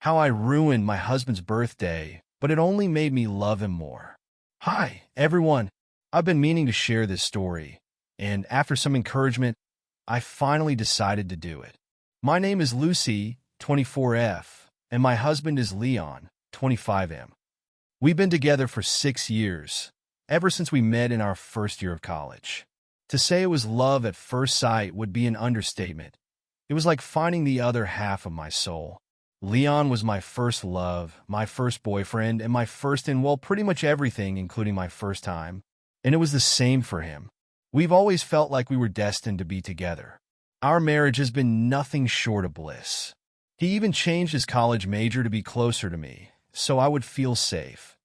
how I ruined my husband's birthday, but it only made me love him more. Hi, everyone. I've been meaning to share this story, and after some encouragement, I finally decided to do it. My name is Lucy, 24F, and my husband is Leon, 25M. We've been together for 6 years, ever since we met in our first year of college. To say it was love at first sight would be an understatement. It was like finding the other half of my soul. Leon was my first love, my first boyfriend, and my first in, well, pretty much everything, including my first time. And it was the same for him. We've always felt like we were destined to be together. Our marriage has been nothing short of bliss. He even changed his college major to be closer to me, so I would feel safe.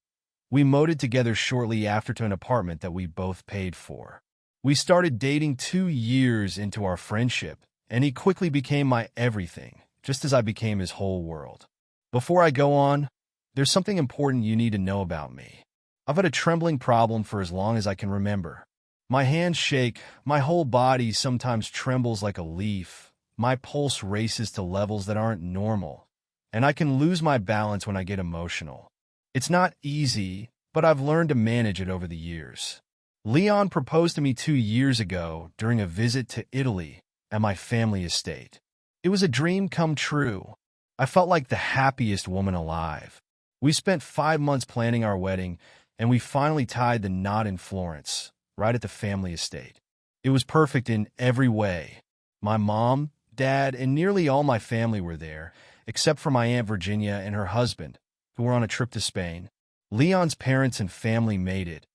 We moved together shortly after to an apartment that we both paid for. We started dating 2 years into our friendship, and he quickly became my everything, just as I became his whole world. Before I go on, there's something important you need to know about me. I've had a trembling problem for as long as I can remember. My hands shake, my whole body sometimes trembles like a leaf, my pulse races to levels that aren't normal, and I can lose my balance when I get emotional. It's not easy, but I've learned to manage it over the years. Leon proposed to me 2 years ago during a visit to Italy at my family estate. It was a dream come true. I felt like the happiest woman alive. We spent 5 months planning our wedding, and we finally tied the knot in Florence, right at the family estate. It was perfect in every way. My mom, dad, and nearly all my family were there, except for my Aunt Virginia and her husband, who were on a trip to Spain. Leon's parents and family made it,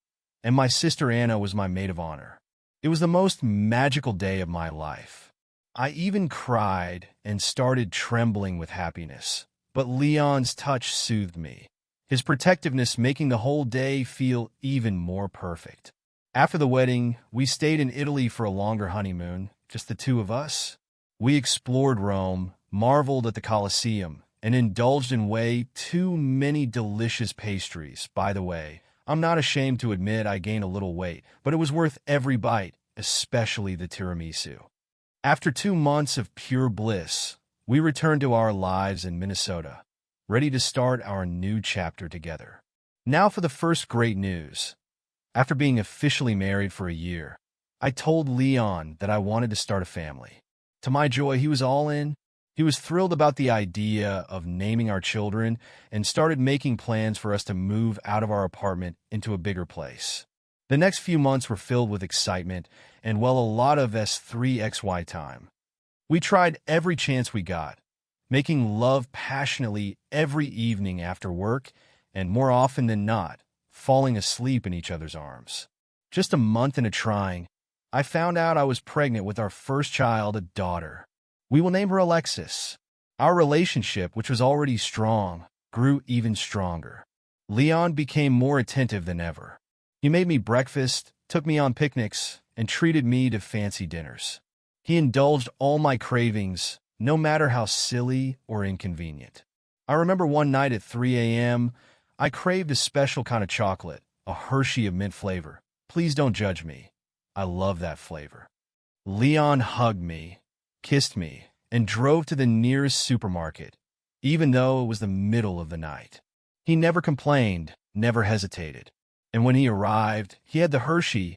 and my sister Anna was my maid of honor. It was the most magical day of my life. I even cried and started trembling with happiness, but Leon's touch soothed me, his protectiveness making the whole day feel even more perfect. After the wedding, we stayed in Italy for a longer honeymoon, just the two of us. We explored Rome, marveled at the Colosseum, and indulged in way too many delicious pastries. By the way, I'm not ashamed to admit I gained a little weight, but it was worth every bite, especially the tiramisu. After 2 months of pure bliss, we returned to our lives in Minnesota, ready to start our new chapter together. Now for the first great news. After being officially married for a year, I told Leon that I wanted to start a family. To my joy, he was all in. He was thrilled about the idea of naming our children and started making plans for us to move out of our apartment into a bigger place. The next few months were filled with excitement and, well, a lot of S3XY time. We tried every chance we got, making love passionately every evening after work, and more often than not, falling asleep in each other's arms. Just a month into trying, I found out I was pregnant with our first child, a daughter. We will name her Alexis. Our relationship, which was already strong, grew even stronger. Leon became more attentive than ever. He made me breakfast, took me on picnics, and treated me to fancy dinners. He indulged all my cravings, no matter how silly or inconvenient. I remember one night at 3 a.m., I craved a special kind of chocolate, a Hershey of mint flavor. Please don't judge me. I love that flavor. Leon hugged me, kissed me, and drove to the nearest supermarket, even though it was the middle of the night. He never complained, never hesitated. And when he arrived, he had the Hershey.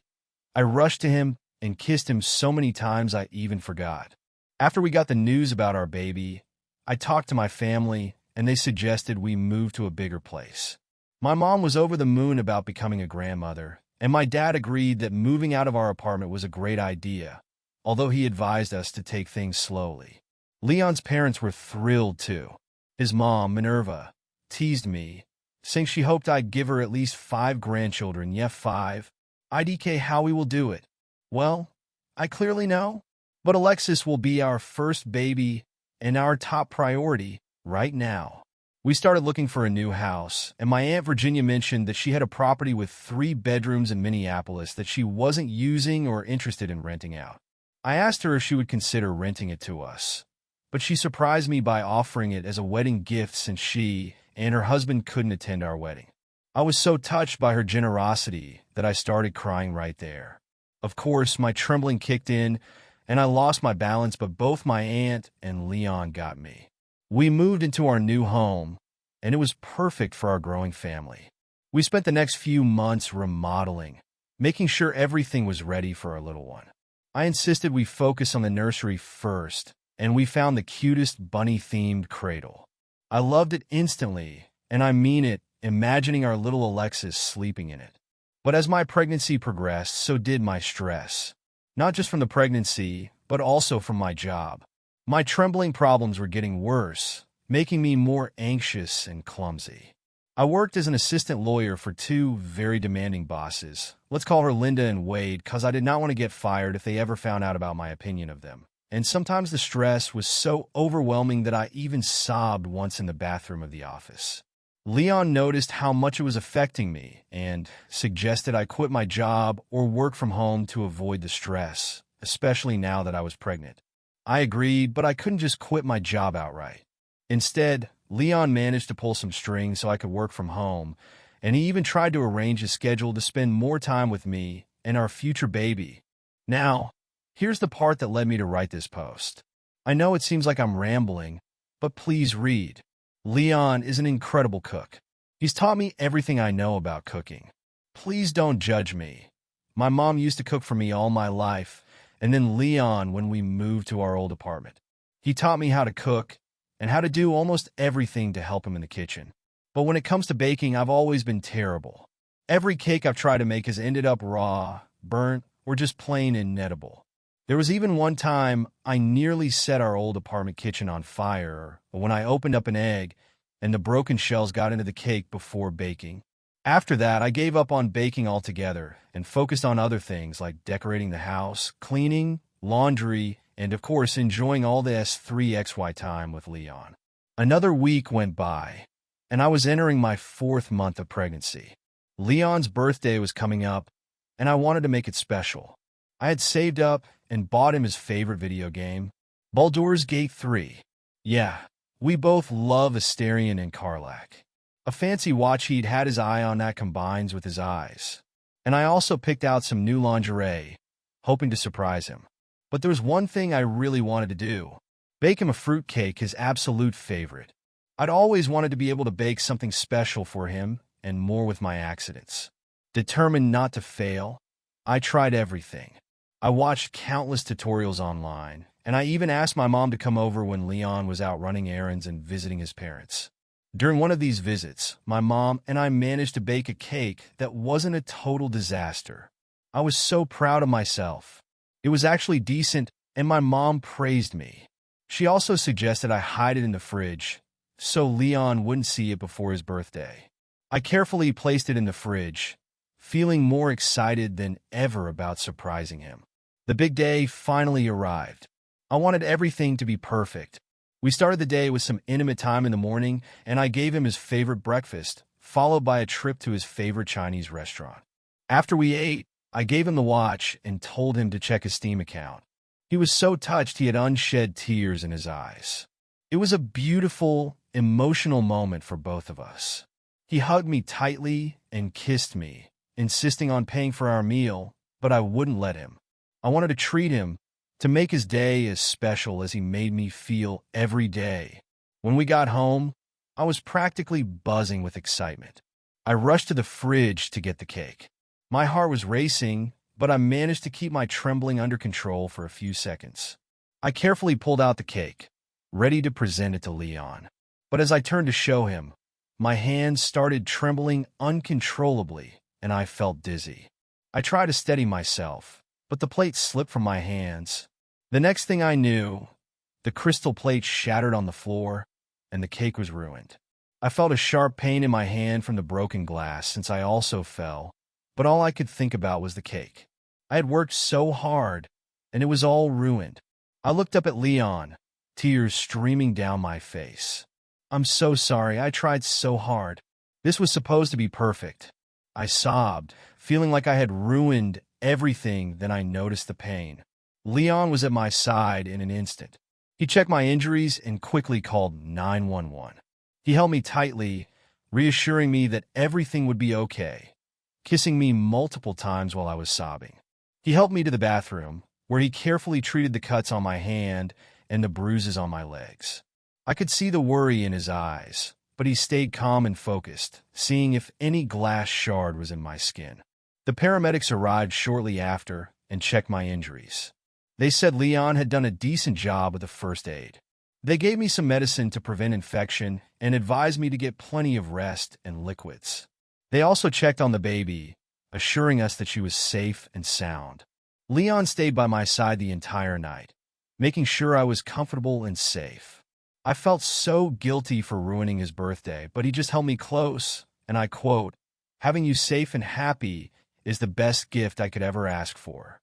I rushed to him and kissed him so many times I even forgot. After we got the news about our baby, I talked to my family, and they suggested we move to a bigger place. My mom was over the moon about becoming a grandmother, and my dad agreed that moving out of our apartment was a great idea, although he advised us to take things slowly. Leon's parents were thrilled too. His mom, Minerva, teased me, saying she hoped I'd give her at least 5 grandchildren. Yeah, 5. IDK, how we will do it. Well, I clearly know, but Alexis will be our first baby and our top priority right now. We started looking for a new house, and my Aunt Virginia mentioned that she had a property with 3 bedrooms in Minneapolis that she wasn't using or interested in renting out. I asked her if she would consider renting it to us, but she surprised me by offering it as a wedding gift since she and her husband couldn't attend our wedding. I was so touched by her generosity that I started crying right there. Of course, my trembling kicked in, and I lost my balance, but both my aunt and Leon got me. We moved into our new home, and it was perfect for our growing family. We spent the next few months remodeling, making sure everything was ready for our little one. I insisted we focus on the nursery first, and we found the cutest bunny-themed cradle. I loved it instantly, and I mean it, imagining our little Alexis sleeping in it. But as my pregnancy progressed, so did my stress. Not just from the pregnancy, but also from my job. My trembling problems were getting worse, making me more anxious and clumsy. I worked as an assistant lawyer for two very demanding bosses. Let's call her Linda and Wade, because I did not want to get fired if they ever found out about my opinion of them. And sometimes the stress was so overwhelming that I even sobbed once in the bathroom of the office. Leon noticed how much it was affecting me and suggested I quit my job or work from home to avoid the stress, especially now that I was pregnant. I agreed, but I couldn't just quit my job outright. Instead, Leon managed to pull some strings so I could work from home, and he even tried to arrange a schedule to spend more time with me and our future baby. Now, here's the part that led me to write this post. I know it seems like I'm rambling, but please read. Leon is an incredible cook. He's taught me everything I know about cooking. Please don't judge me. My mom used to cook for me all my life, and then Leon when we moved to our old apartment. He taught me how to cook and how to do almost everything to help him in the kitchen. But when it comes to baking, I've always been terrible. Every cake I've tried to make has ended up raw, burnt, or just plain inedible. There was even one time I nearly set our old apartment kitchen on fire when I opened up an egg and the broken shells got into the cake before baking. After that, I gave up on baking altogether and focused on other things like decorating the house, cleaning, laundry, and of course enjoying all the S3XY time with Leon. Another week went by, and I was entering my 4th month of pregnancy. Leon's birthday was coming up, and I wanted to make it special. I had saved up and bought him his favorite video game, Baldur's Gate 3. Yeah, we both love Asterion and Karlach. A fancy watch he'd had his eye on that combines with his eyes. And I also picked out some new lingerie, hoping to surprise him. But there was one thing I really wanted to do. Bake him a fruitcake, his absolute favorite. I'd always wanted to be able to bake something special for him, and more with my accidents. Determined not to fail, I tried everything. I watched countless tutorials online, and I even asked my mom to come over when Leon was out running errands and visiting his parents. During one of these visits, my mom and I managed to bake a cake that wasn't a total disaster. I was so proud of myself. It was actually decent, and my mom praised me. She also suggested I hide it in the fridge, so Leon wouldn't see it before his birthday. I carefully placed it in the fridge, feeling more excited than ever about surprising him. The big day finally arrived. I wanted everything to be perfect. We started the day with some intimate time in the morning, and I gave him his favorite breakfast, followed by a trip to his favorite Chinese restaurant. After we ate, I gave him the watch and told him to check his Steam account. He was so touched he had unshed tears in his eyes. It was a beautiful, emotional moment for both of us. He hugged me tightly and kissed me, insisting on paying for our meal, but I wouldn't let him. I wanted to treat him, to make his day as special as he made me feel every day. When we got home, I was practically buzzing with excitement. I rushed to the fridge to get the cake. My heart was racing, but I managed to keep my trembling under control for a few seconds. I carefully pulled out the cake, ready to present it to Leon. But as I turned to show him, my hands started trembling uncontrollably, and I felt dizzy. I tried to steady myself, but the plate slipped from my hands. The next thing I knew, the crystal plate shattered on the floor, and the cake was ruined. I felt a sharp pain in my hand from the broken glass since I also fell, but all I could think about was the cake. I had worked so hard, and it was all ruined. I looked up at Leon, tears streaming down my face. "I'm so sorry, I tried so hard. This was supposed to be perfect." I sobbed, feeling like I had ruined everything. Then I noticed the pain. Leon was at my side in an instant. He checked my injuries and quickly called 911. He held me tightly, reassuring me that everything would be okay, kissing me multiple times while I was sobbing. He helped me to the bathroom, where he carefully treated the cuts on my hand and the bruises on my legs. I could see the worry in his eyes, but he stayed calm and focused, seeing if any glass shard was in my skin. The paramedics arrived shortly after and checked my injuries. They said Leon had done a decent job with the first aid. They gave me some medicine to prevent infection and advised me to get plenty of rest and liquids. They also checked on the baby, assuring us that she was safe and sound. Leon stayed by my side the entire night, making sure I was comfortable and safe. I felt so guilty for ruining his birthday, but he just held me close, and I quote, "Having you safe and happy is the best gift I could ever ask for."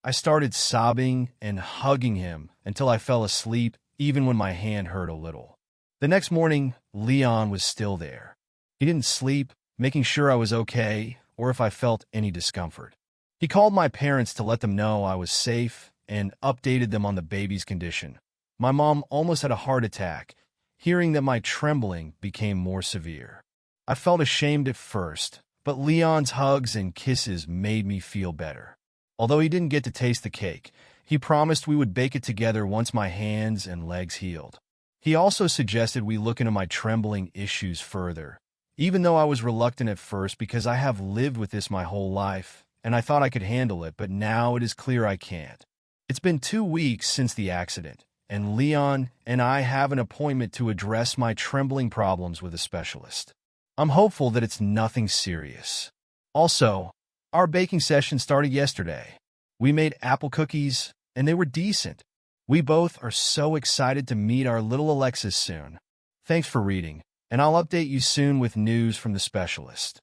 I started sobbing and hugging him until I fell asleep, even when my hand hurt a little. The next morning, Leon was still there. He didn't sleep, making sure I was okay or if I felt any discomfort. He called my parents to let them know I was safe and updated them on the baby's condition. My mom almost had a heart attack, hearing that my trembling became more severe. I felt ashamed at first, but Leon's hugs and kisses made me feel better. Although he didn't get to taste the cake, he promised we would bake it together once my hands and legs healed. He also suggested we look into my trembling issues further, even though I was reluctant at first because I have lived with this my whole life, and I thought I could handle it, but now it is clear I can't. It's been 2 weeks since the accident, and Leon and I have an appointment to address my trembling problems with a specialist. I'm hopeful that it's nothing serious. Also, our baking session started yesterday. We made apple cookies, and they were decent. We both are so excited to meet our little Alexis soon. Thanks for reading, and I'll update you soon with news from the specialist.